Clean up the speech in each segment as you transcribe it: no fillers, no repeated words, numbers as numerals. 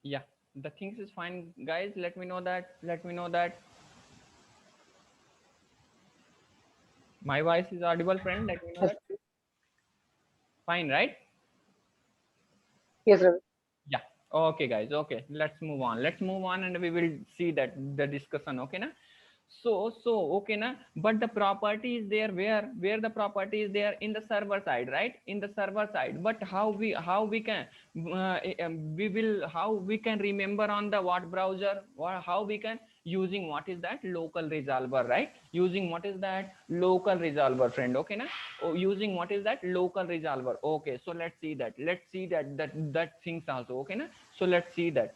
Yeah, the things is fine, guys. Let me know that. Let me know that my voice is audible, friend. Let me know Yes, that. Fine, right? yes, Ravi. Yeah. Okay, guys. Okay, let's move on. Let's move on, and we will see that the discussion. Okay, na. So okay, na. But the property is there where the property is there in the server side, right? In the server side. But how we can we will how we can remember on the what browser, or how we can using what is that local resolver, right? Using what is that local resolver, friend. Okay, na. Oh, using what is that local resolver. Okay, so let's see that. Let's see that things also. Okay, na. So let's see that.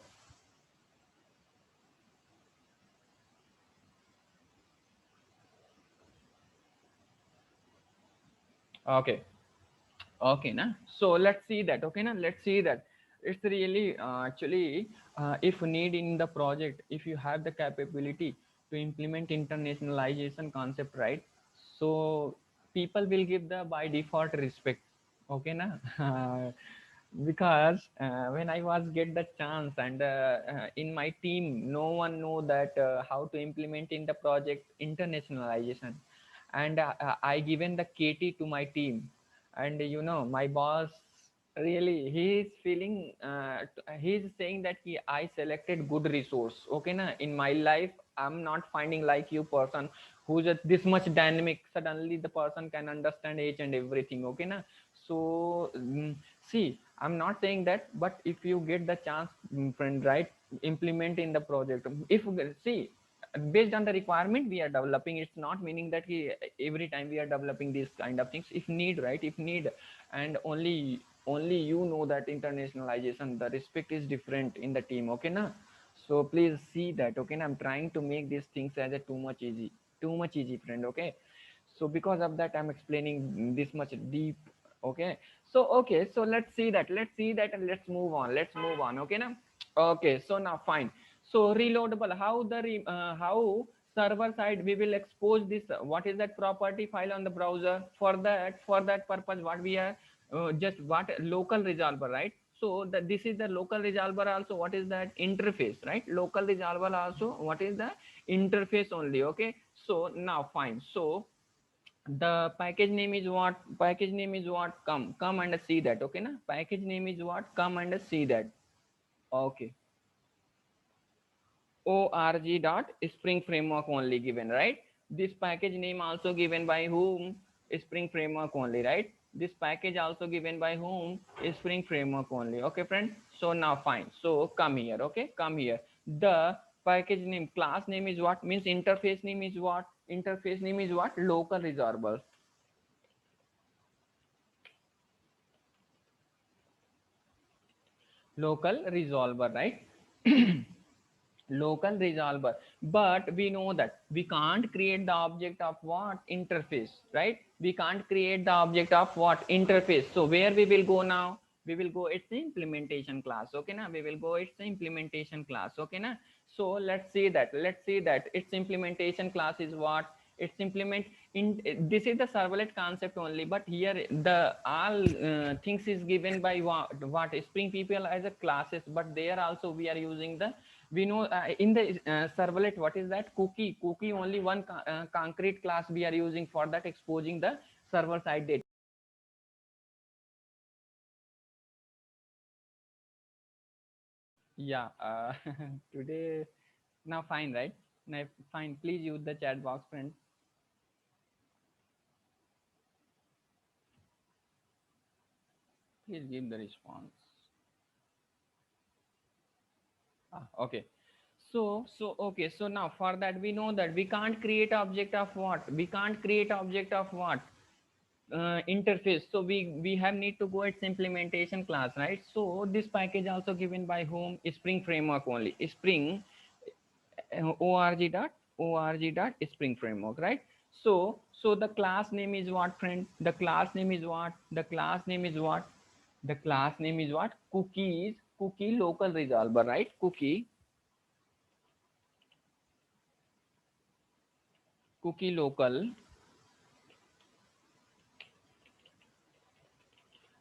Okay. Okay, na. So let's see that. Okay, na. Let's see that. It's really actually if need in the project, if you have the capability to implement internationalization concept, right? So people will give the by default respect. Okay, na. Because when I was get the chance, and in my team no one know that how to implement in the project internationalization, and I given the KT to my team. And my boss, really, he is feeling he is saying that I selected good resource. Okay, na. In my life I'm not finding like you person who's this much dynamic. Suddenly the person can understand each and everything. Okay, na. So see, I'm not saying that, but if you get the chance, friend, right, implement in the project. If see, based on the requirement we are developing, it's not meaning that every time we are developing these kind of things. If need, right, if need, and only that internationalization, the respect is different in the team. Okay, na. So please see that. Okay, na. I'm trying to make these things as a too much easy, friend. Okay, so because of that I'm explaining this much deep. Okay, so let's see that. And let's move on. Okay, now. Okay, so now fine. So reloadable, how server side we will expose this, what is that property file on the browser. For that purpose, what we are just what local resolver, right? So this is the local resolver. Also, what is that interface, right? Local resolver also, what is the interface only. Okay, so now fine. So the package name is what? Come and see that. Okay, na. Package name is what? Come and see that. Okay, org dot spring framework only given, right? This package name also given by whom? Spring framework only, right? This package also given by whom? Spring framework only. Okay, friend. So now fine. So come here. Okay, come here. The package name, class name is what? Means interface name is what? Interface name is what? Local resolver. Local resolver, right? Local resolver. But we know that we can't create the object of what? Interface, right? We can't create the object of what? Interface. So where we will go now? We will go, it's the implementation class. Okay, na. We will go, it's the implementation class. Okay, na. So let's see that its implementation class is what? It's implement in this is the servlet concept only, but here the all things is given by what spring people as a classes. But there also we are using the, we know in the servlet, what is that? Cookie only one concrete class we are using for that, exposing the server side data. Yeah, today. Now fine, right? Now fine, please use the chat box, friend. Please give the response. Okay. So okay, so now for that we know that we can't create object of what? We can't create object of what? Interface. So we have need to go its implementation class, right? So this package also given by whom? Spring framework only. Spring org dot spring framework, right? So the class name is what, friend? The class name is what? The class name is what? The class name is what? Cookie local resolver, right? Cookie local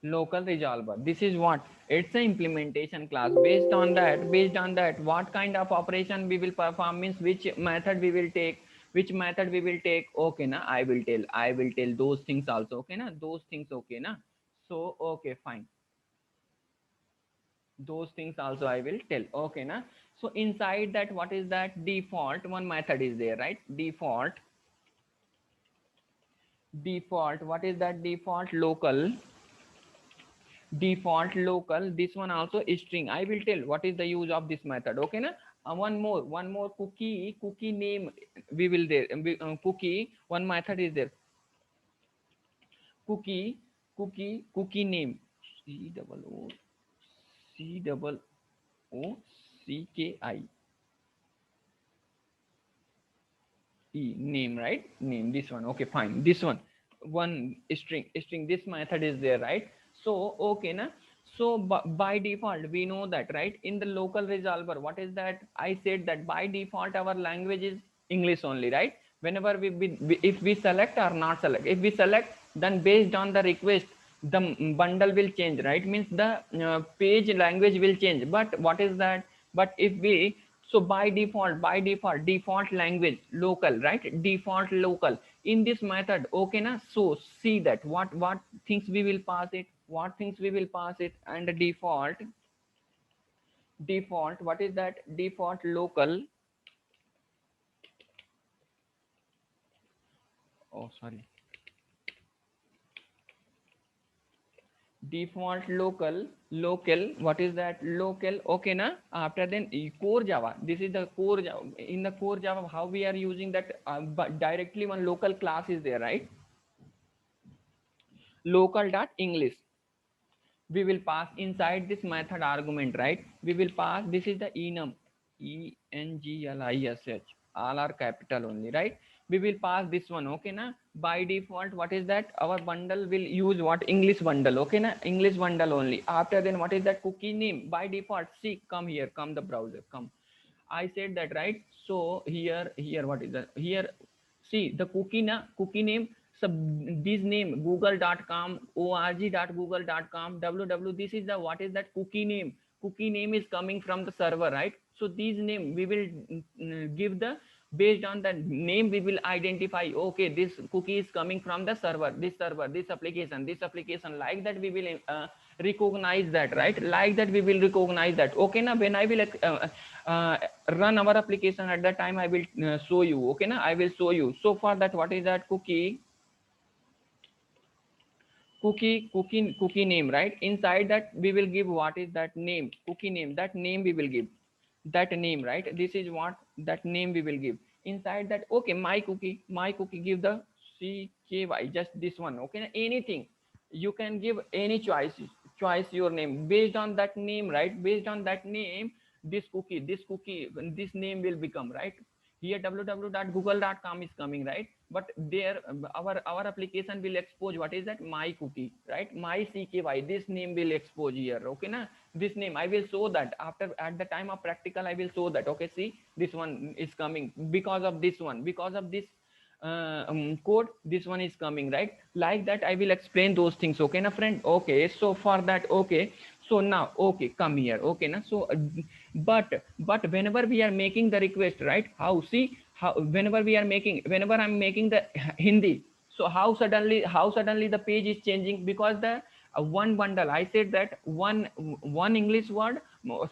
Local resolver, this is what, it's an implementation class. Based on that what kind of operation we will perform, means which method we will take, which method we will take. Okay na, I will tell those things also. Okay na, those things. Okay na, so okay fine, those things also I will tell. Okay na, so inside that, what is that, default one method is there, right? Default, what is that, default local, this one also is string. I will tell what is the use of this method. Okay na, one more cookie name we will there, cookie one method is there, cookie name, C name, right? Name, this one. Okay fine, this one string, this method is there, right? So okay na, so by default we know that, right? In the local resolver, what is that, I said that by default our language is English only, right? Whenever if we select or not select, if we select, then based on the request the bundle will change, right? Means the page language will change. But what is that, but if we, so by default language local, right? Default local in this method. Okay na, so see that what things we will pass it, and the default, what is that, default local, oh sorry, default local, what is that, local. Okay na, after then core Java, this is the core Java. In the core Java, how we are using that, but directly one local class is there, right? Local dot English, we will pass inside this method argument, right? We will pass, this is the enum, english, all are capital only, right? We will pass this one. Okay na, by default, what is that, our bundle will use what, English bundle. Okay na, English bundle only. After then, what is that, cookie name by default, see, come here, come the browser, come, I said that, right? So here what is that, here, see the cookie name, sub, this name google.com, org.google.com, www, this is the, what is that, cookie name is coming from the server, right? So these name we will give the, based on the name we will identify, okay, this cookie is coming from the server, this application, like that we will recognize that, right? Like that we will recognize that. Okay na, when I will uh, run our application, at that time I will show you. Okay na, I will show you. So for that, what is that, cookie name, right? Inside that we will give, what is that, name, cookie name, that name we will give, that name, right? This is what, that name we will give inside that. Okay, my cookie, give the CKY, just this one. Okay na, anything you can give, any choice your name, based on that name, right? Based on that name, this name will become, right? Here www.google.com is coming, right? But there our application will expose, what is that, my cookie, right? My CKY, this name will expose here. Okay na, this name I will show that after, at the time of practical I will show that. Okay, see, this one is coming because of this one, because of this code, this one is coming, right? Like that I will explain those things. Okay na friend, okay, so for that, okay, so now, okay, come here. Okay na, so but whenever we are making the request, right, how, see how, whenever I'm making the Hindi, so how suddenly the page is changing, because the one bundle, I said that one English word,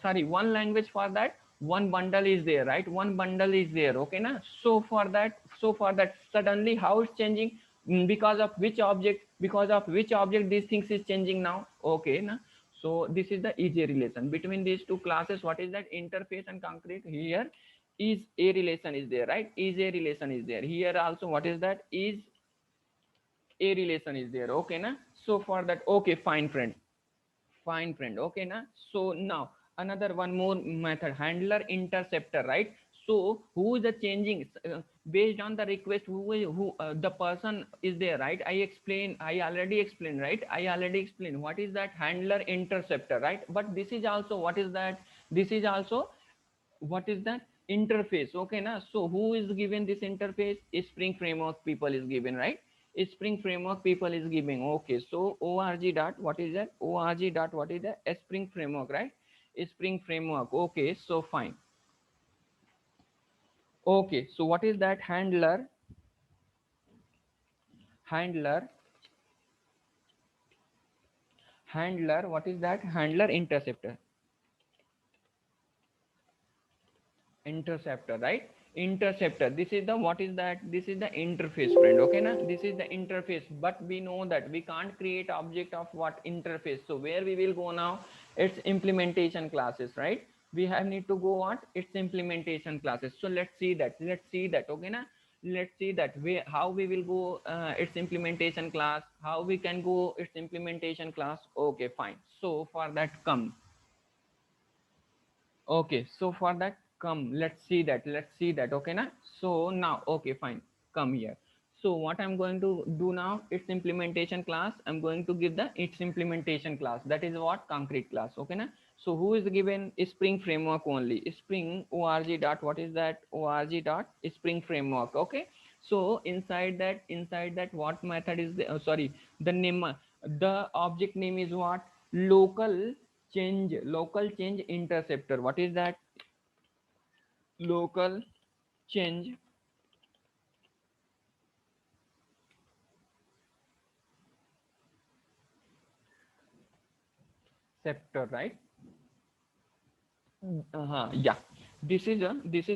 sorry, one language, for that one bundle is there, right? One bundle is there. Okay na, so for that suddenly how it's changing. Because of which object, these things is changing now. Okay na, so this is the EJ relation between these two classes. What is that, interface and concrete. Here is a relation is there, right? Is a relation is there. Here also, what is that, is a relation is there. Okay na, so for that, okay fine friend, okay na. So now another one more method, handler interceptor, right? So who is the changing, based on the request, who the person is there, right? I already explained, right? I already explained what is that, handler interceptor, right? But this is also, what is that, this is also, what is that, interface. Okay na, so who is given this interface, is Spring Framework people is given, right? Spring Framework people is giving. Okay, so org dot what is that? Org dot what is that? Spring Framework, right? Spring Framework. Okay, so fine. Okay, so what is that? Handler handler What is that? Handler interceptor, right? Interceptor, this is the what is that? This is the interface, friend. Okay na, this is the interface, but we know that we can't create object of what interface. So where we will go now? It's implementation classes, right? We have need to go what? It's implementation classes. So let's see that. Okay na, let's see that way how we will go. Its implementation class, how we can go its implementation class. Okay, fine. So for that come. Okay, so for that come, let's see that. Okay na, so now okay fine, come here. So what I'm going to do now, its implementation class, I'm going to give the its implementation class, that is what? Concrete class. Okay na, so who is given? Spring Framework only. Spring org dot what is that? Org dot Spring Framework. Okay, so inside that what method is the sorry, the name, the object name is what? Local change interceptor. What is that? Local change scepter, right? Yeah, this is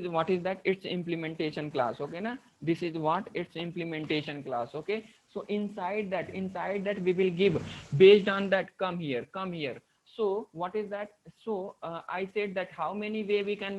what is that? It's implementation class. Okay na, this is what? It's implementation class. Okay, so inside that we will give, based on that, come here. So what is that? So I said that how many way we can make